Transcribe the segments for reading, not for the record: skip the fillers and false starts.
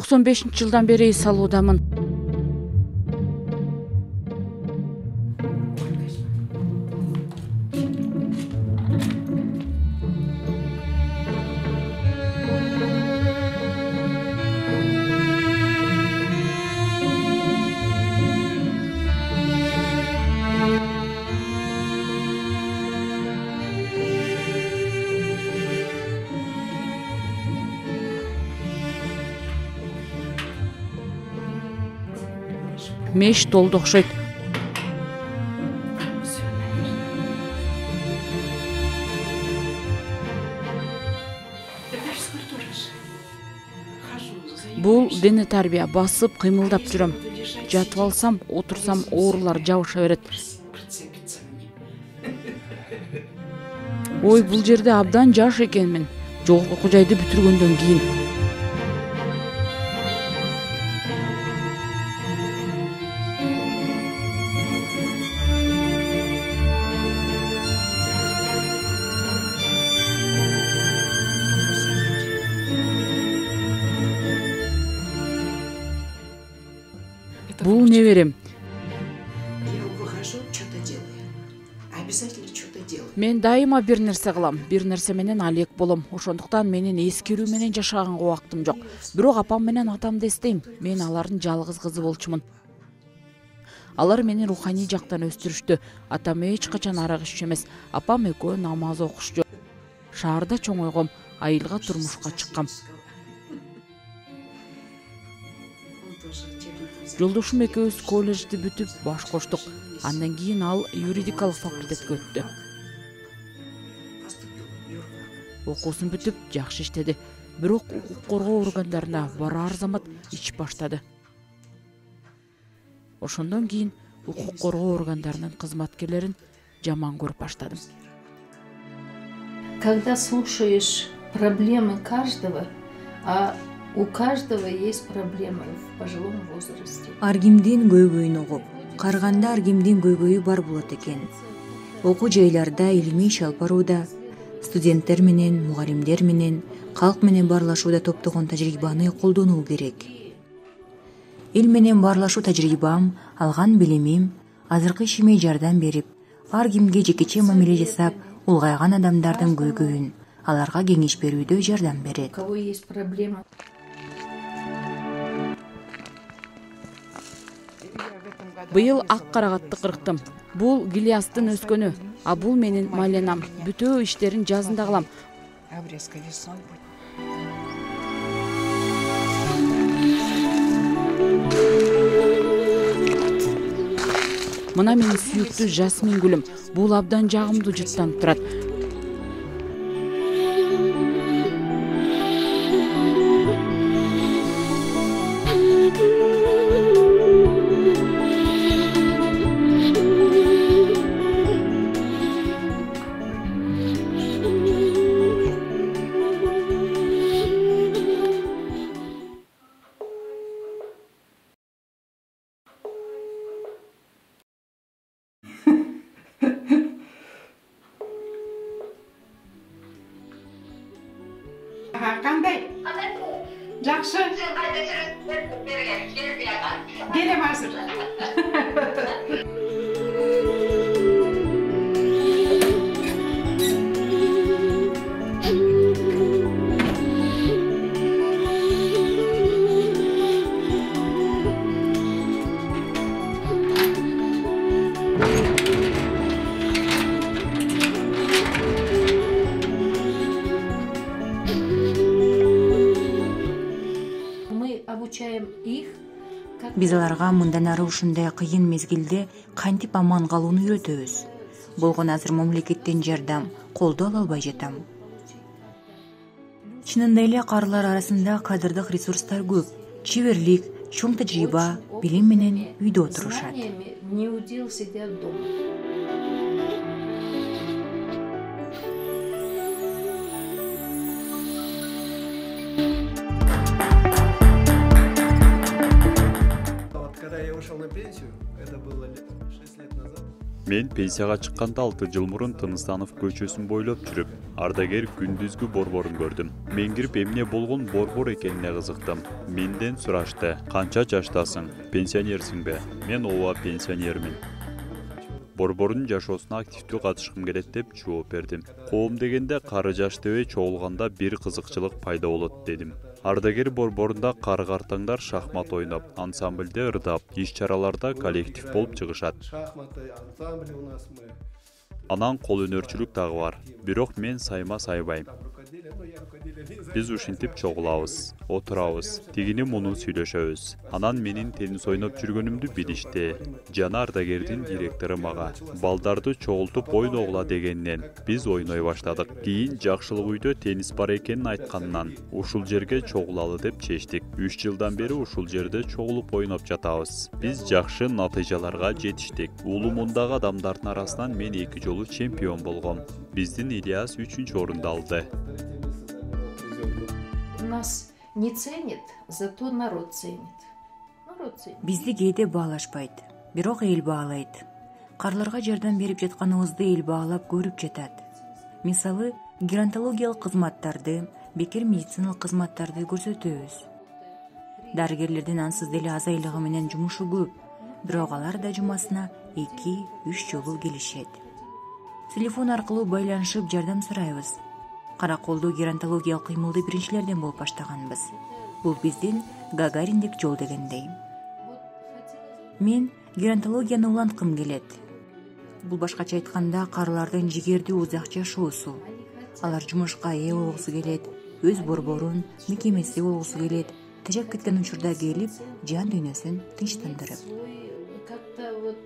95-жылдан бери салуудамын. Меш толду окшойт. Бул дене тарбия, басып, кыймылдап жүрөм. Жатып алсам, отурсам оорулар жабыша берет. Ой, бул жерде абдан жаш экенмин. Жогорку окуу жайды бүтүргөндөн кийин. Бул неберем. Мен дайыма бир нерсе кылам, бир нерсе менен алек болом. Ошондуктан менин эскерүү менен жашаганга убактым жок. Бирок апам менен атамды эстейм. Мен алардын жалгыз кызы болчумун. Алар мени руханий жактан өстүрүштү. Атам эч качан арак иччү эмес. Апам экөө намаз окушчу. Шаарда чоңойгом, айылга турмушка чыккам. Жолдошум экөөбүз колледжди бүтүп баш коштук. Андан кийин ал юридикалык факультетке өттү. Окуусун бүтүп жакшы иштеди. Бирок укук коргоо органдарына барар замат ич баштады. Ошондон кийин укук коргоо органдарынын кызматкерлерин жаман көрүп баштадым. Когда слушаешь проблемы каждого, а у каждого есть проблемы в пожилом возрасте. Аргимдин көйгөйүн угуп, карганда аргимдин көйгөйү бар болот экен. Окуу жайларда илимий иш алып барууда, студенттер менен, мугалимдер менен, калк менен баарлашууда топтогон тажрыйбаны колдонуу керек. Эл менен баарлашуу тажрыйбам, алган билимим азыркы ишиме жардам берип, ар кимге жекече мамиле жасап, улгайган адамдардын көйгөйүн аларга кеңеш берүүдө жардам берет. У кого есть проблема? Быйыл ак карагатты кырктым. Бул Гилиастын өскөнү, а бул менин Маленам. Бүтөө иштерин жазында кылам. Мына менин сүйүктүү жасмин гүлүм. Бул абдан жагымдуу жыттанып турат. Кандай? Жакшы. Келем азыр. Биз аларга мындан ары ушундай кыйын мезгилде кантип аман калууну үйрөтөбүз. Болгон азыр мамлекеттен жардам, колдоо ала албай жатам. Чынында эле карылар арасында кадырдык ресурстар көп. Чеберлик, чоң тажрыйба, билим менен үйдө отурушат. Не удел сидят дома. Когда я ушел на пенсию, это было 6 лет назад, Мен пенсияга чыкканда 6 жыл мурун Тыныстанов көчөсүн бойлоп жүрүп, ардагер күндүзгү борборун көрдүм. Мен кирип эмне болгон борбор экенине кызыктым. Менден сурашты: "Канча жаштасың? Пенсионерсиңби?" Мен ооба пенсионермин. Борбордун жашоосуна активдүү катышкым келет деп жооп бердим. Коом дегенде кары жаш дебей чогулганда бир кызыкчылык пайда болот дедим. Ардагер борборунда кары-картаңдар шахмат ойноп, ансамбльде ырдап, иш-чараларда коллектив болуп чыгышат. Анан кол өнөрчүлүк дагы бар. Бирок мен сайма сайбайм. Биз ушинтип чогулабыз, отурабыз, тигини муну сүйлөшөбүз. Анан менин теннис ойноп жүргөнүмдү билишти. Жана ардагердин директору мага балдарды чогултуп ойногула дегеннен биз ойной баштадык. Кийин жакшылык үйдө теннис бар экенин айтканынан ушул жерге чогулалы деп чечтик. 3 жылдан бери ушул жерде чогулуп ойноп жатабыз. Биз жакшы натыйжаларга жетиштик. Улумундагы адамдардын арасынан мен 2 жолу чемпион болгом. Биздин Ильяс 3-чү орунду алды. Нас не ценит, зато народ ценит. Народ ценит. Бизди кээде баалашпайт, бирок эл баалайт. Карларга жардам берип жатканыбызды эл баалап көрүп жатат. Мисалы, геронтологиялык кызматтарды, бекер медициналык кызматтарды көрсөтөбүз. Дарыгерлердин ансыз деле аз айлыгы менен жумушу көп, бирок алар да жумасына 2-3 жолу келишет. Телефон аркылуу байланышып жардам сурайбыз. Караколдуу геронтологиялык кыймылды биринчилерден болуп баштаганбыз. Бул биздин Гагариндик жол дегендей. Мен геронтологияны уланткым келет. Бул башкача айтканда карлардын жигердүү узак жашоосу. Алар жумушка ээ болгусу келет, өз борборун, мекемеси болгусу келет, тежеп кеткен учурда келип, жан дүйнөсүн тынчтандырып. Как-то вот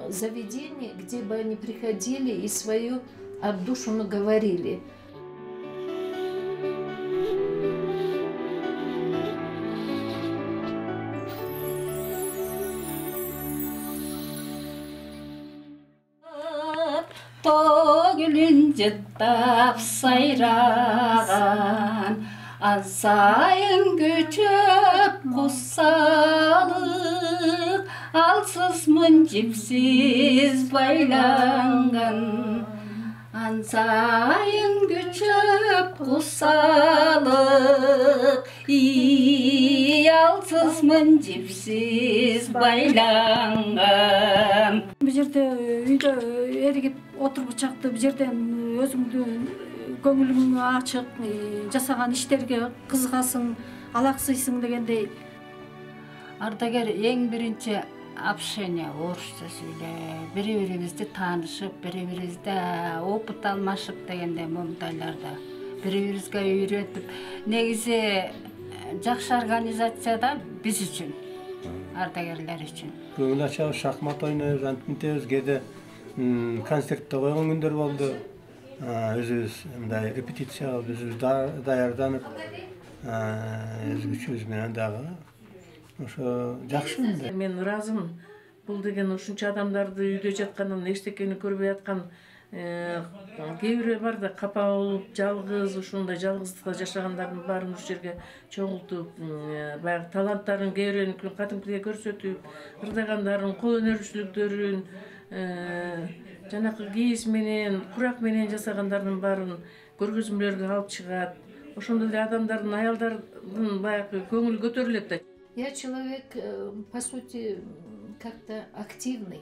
заведение, где бы они приходили и свою отдушину говорили. Төгүлүн жыттап сайраган, азайын көчөп кусалык, алсызмын жипсиз байланган. Ансайын көчөп кусалык, алсызмын жипсиз байланган. Бул жерде үйдө эригип отуруп чакты, бул жерден өзүңдүн көңүлүң ачык, жасаган иштерге кызыгасың, алаксыйсың дегендей. Ардагер эң биринчи общение орусча сүйлөп, бири-бирибизди таанышып, бири-бирибизде опыт алмашып дегенде момундайларда бири-бирибизге үйрөтүп, негизи жакшы организацияда биз үчүн, ардагерлер үчүн. Көңүл ачабыз, шахмат ойнойбуз, антимтебиз, кээде концертте койгон күндөр болду. Өзүбүз мындай репетиция кылып, өзүбүз даярданып, өзгөчүбүз менен дагы ошо жакшы. Мен ыраазымын. Бул деген ушунча адамдарды үйдө жатканын, эчтекени көрбөй аткан кээ бирөө бар да, капа болуп, жалгыз, ушундай жалгыздыкта жашагандардын баарын ушул жерге чоңултуп, баягы таланттарын кээ бирөөнүкүн кадимкидей көрсөтүп, ырдагандарын, кол өнөрчүлүктөрүн, жанакы кийиз менен, курак менен жасагандардын баарын көргөзмөлөргө алып чыгат. Ошондой эле адамдардын, аялдардын баягы көңүлү көтөрүлөт да. Я человек, по сути, как-то активный.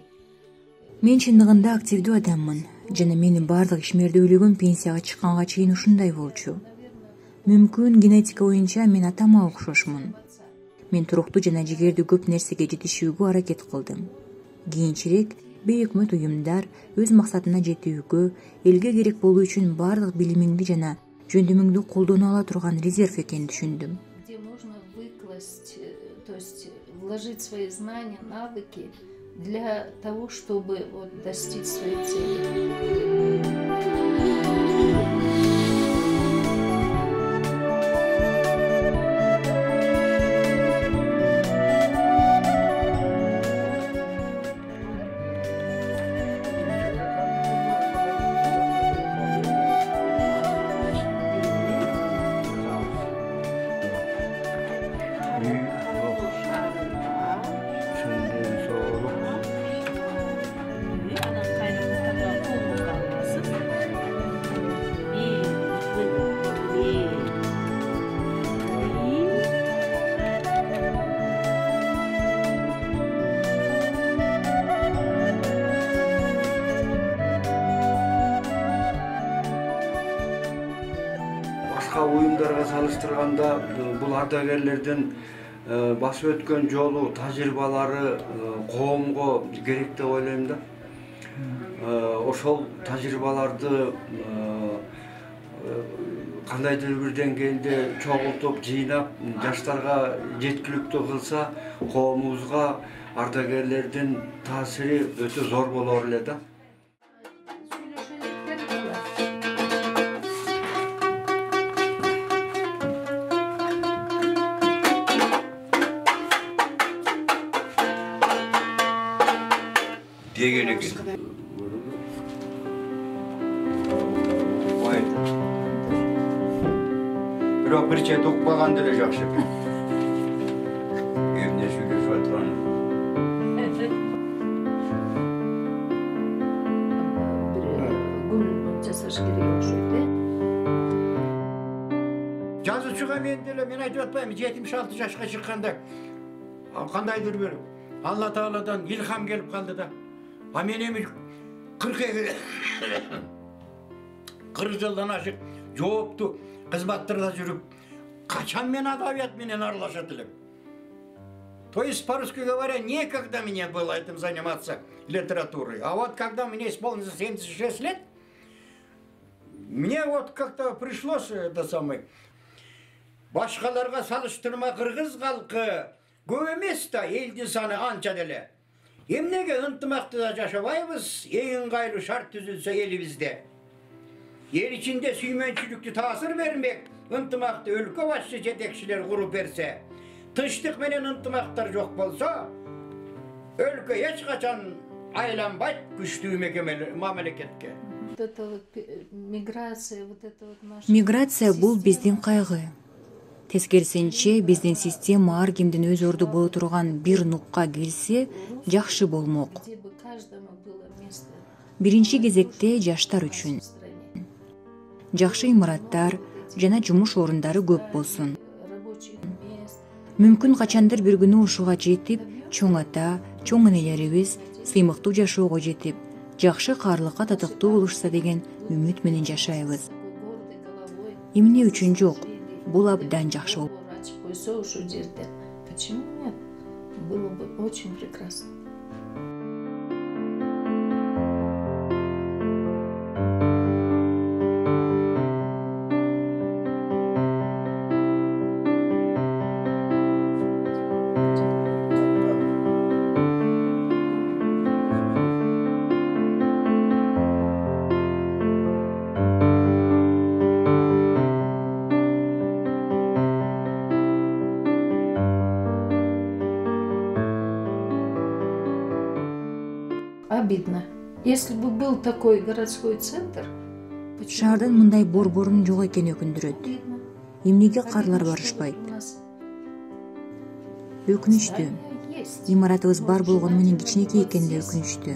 Мен чындыгында активдүү адаммын жана менин баардык ишмердүүлүгүм пенсияга чыкканга чейин ушундай болчу. Мүмкүн генетика боюнча мен атама окшошмун. Мен туруктуу жана жигердүү көп нерсеге жетишүүгө аракет кылдым. Кийинчерээк бейөкмөт уюмдар өз максатына жетүүгө, элге керек болуу үчүн баардык билимиңди жана жөндөмүңдү колдоно ала турган резерв экенин түшүндүм. Где можно выкласть, то есть вложить свои знания, навыки для того, чтобы вот достичь своей цели. башка уюмдарга салыштырганда бул ардагерлердин басып өткөн жолу, тажрыйбалары коомго керек деп ойлойм да. Ошол тажрыйбаларды кандайдыр бир деңгээлде чогултуп, жыйнап, жаштарга жеткиликтүү кылса, коомубузга ардагерлердин таасири өтө зор болор эле да. Деген экен. Ой. Бирок бир чет укпаган деле жакшы экен. Эмне сүйлөшүп атканы? Гүл жасаш керек окшойт, Жазуучуга мен айтып атпайм, 76 жашка чыкканда кандайдыр бир Алла Тааладан илхам келип калды да. А мен эми 40 жылдан ашык жооптуу кызматтарда жүрүп, качан мен адабият менен аралашат элем? То есть, по-русски говоря, некогда мне было этим заниматься литературой. А вот когда мне исполнилось 76 лет, мне вот как-то пришлось это самое. Башкаларга салыштырма кыргыз калкы көп эмес да, элдин саны анча деле. Эмнеге ынтымактуу жашабайбыз, эң ыңгайлуу шарт түзүлсө элибизде. Эл ичинде сүймөнчүлүктү таасир бермек, ынтымактуу өлкө башчы жетекчилер куруп берсе, тынчтык менен ынтымактар жок болсо, өлкө эч качан айланбайт күчтүү мамлекетке. Миграция бул биздин кайгы. Тескерисинче биздин система ар кимдин өз орду боло турган бир нукка келсе жакшы болмок. Биринчи кезекте жаштар үчүн. Жакшы имараттар жана жумуш орундары көп болсун. Мүмкүн качандыр бир күнү ушуга жетип, чоң ата, чоң энелерибиз сыймыктуу жашоого жетип, жакшы каарлыкка татыктуу болушса деген үмүт менен жашайбыз. Эмне үчүн жок? Бул абдан жакшы болот. Почему нет? Было бы очень прекрасно. Обидно. Если бы был такой городской центр, Шаардан мындай борборун жок экени өкүндүрөт. Эмнеге карлар барышпайт? Өкүнүчтүү. Имаратыбыз бар болгону менен кичинекей экен да өкүнүчтүү.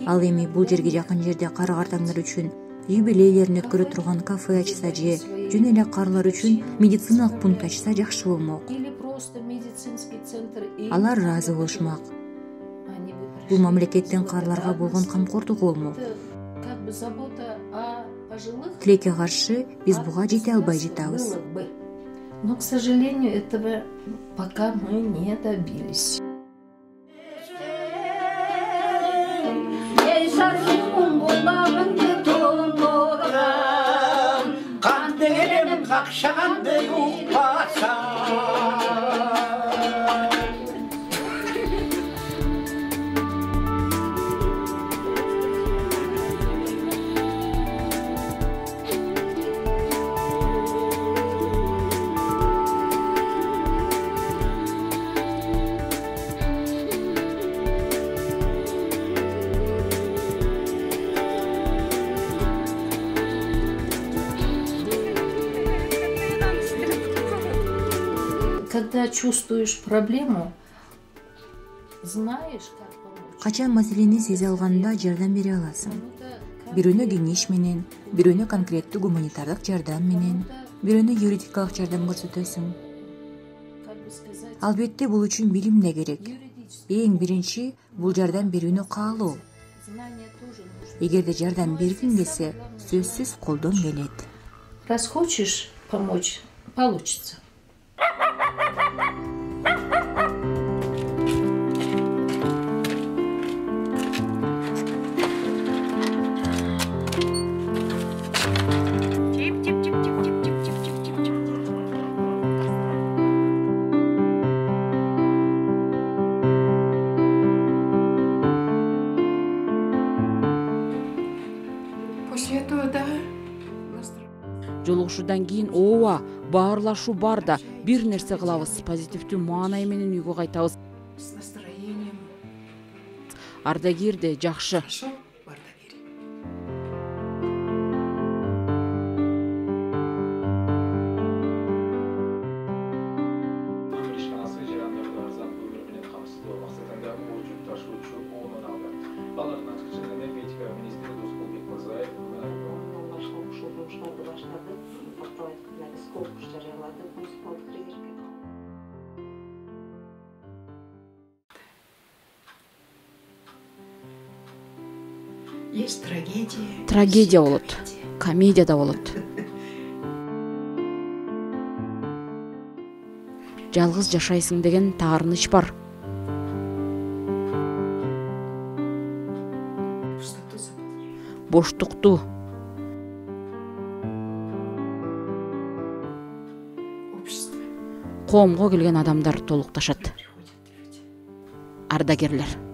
Ал эми бул жерге жакын жерде кар картаңдар үчүн юбилейлерин өткөрө турган кафе ачса же жөн эле карлар үчүн медициналык пункт ачса жакшы болмок. Алар ыраазы болушмак. Бул мамлекеттин карларга болгон камкордугу болмок. Тилекке каршы биз буга жете албай жатабыз. Но, к сожалению, этого пока мы не добились. Когда чувствуешь проблему, знаешь, как помочь. Качан маселени сезе алганда жардам бере аласың. Бирөөнө кеңеш менен, бирөөнө конкреттүү гуманитардык жардам менен, бирөөнө юридикалык жардам көрсөтөсүң. Албетте бул үчүн билим да керек. Эң биринчи бул жардам берүүнү каалоо. эгерде жардам бергиң келсе сөзсүз колдон келет. Раз хочешь помочь, получится. После этого, да, Жолугушуудан кийин ооба баарлашуу бар да бир нерсе кылабыз, позитивдүү маанай менен үйгө кайтабыз. с настроением. Ардагер де жакшы. Хорошо, Ардагер. Өмүр ишканасы жарандардын өмүрү менен камсыздоо максатында учуп ташуучу оонун алды. Алардын ачыкчасы энергетика министри Досболбек Мырзаев башка ушул жумуштарды баштады. Каттап айтканда биз конкурс жарыяладык муниципалдык резервге. Есть трагедия. Трагедия болот, комедия да болот. Жалгыз жашайсың деген таарыныч бар. Пустоту заполняет. Боштукту, Общество. коомго келген адамдар толукташат. Приходят люди. Ардагерлер.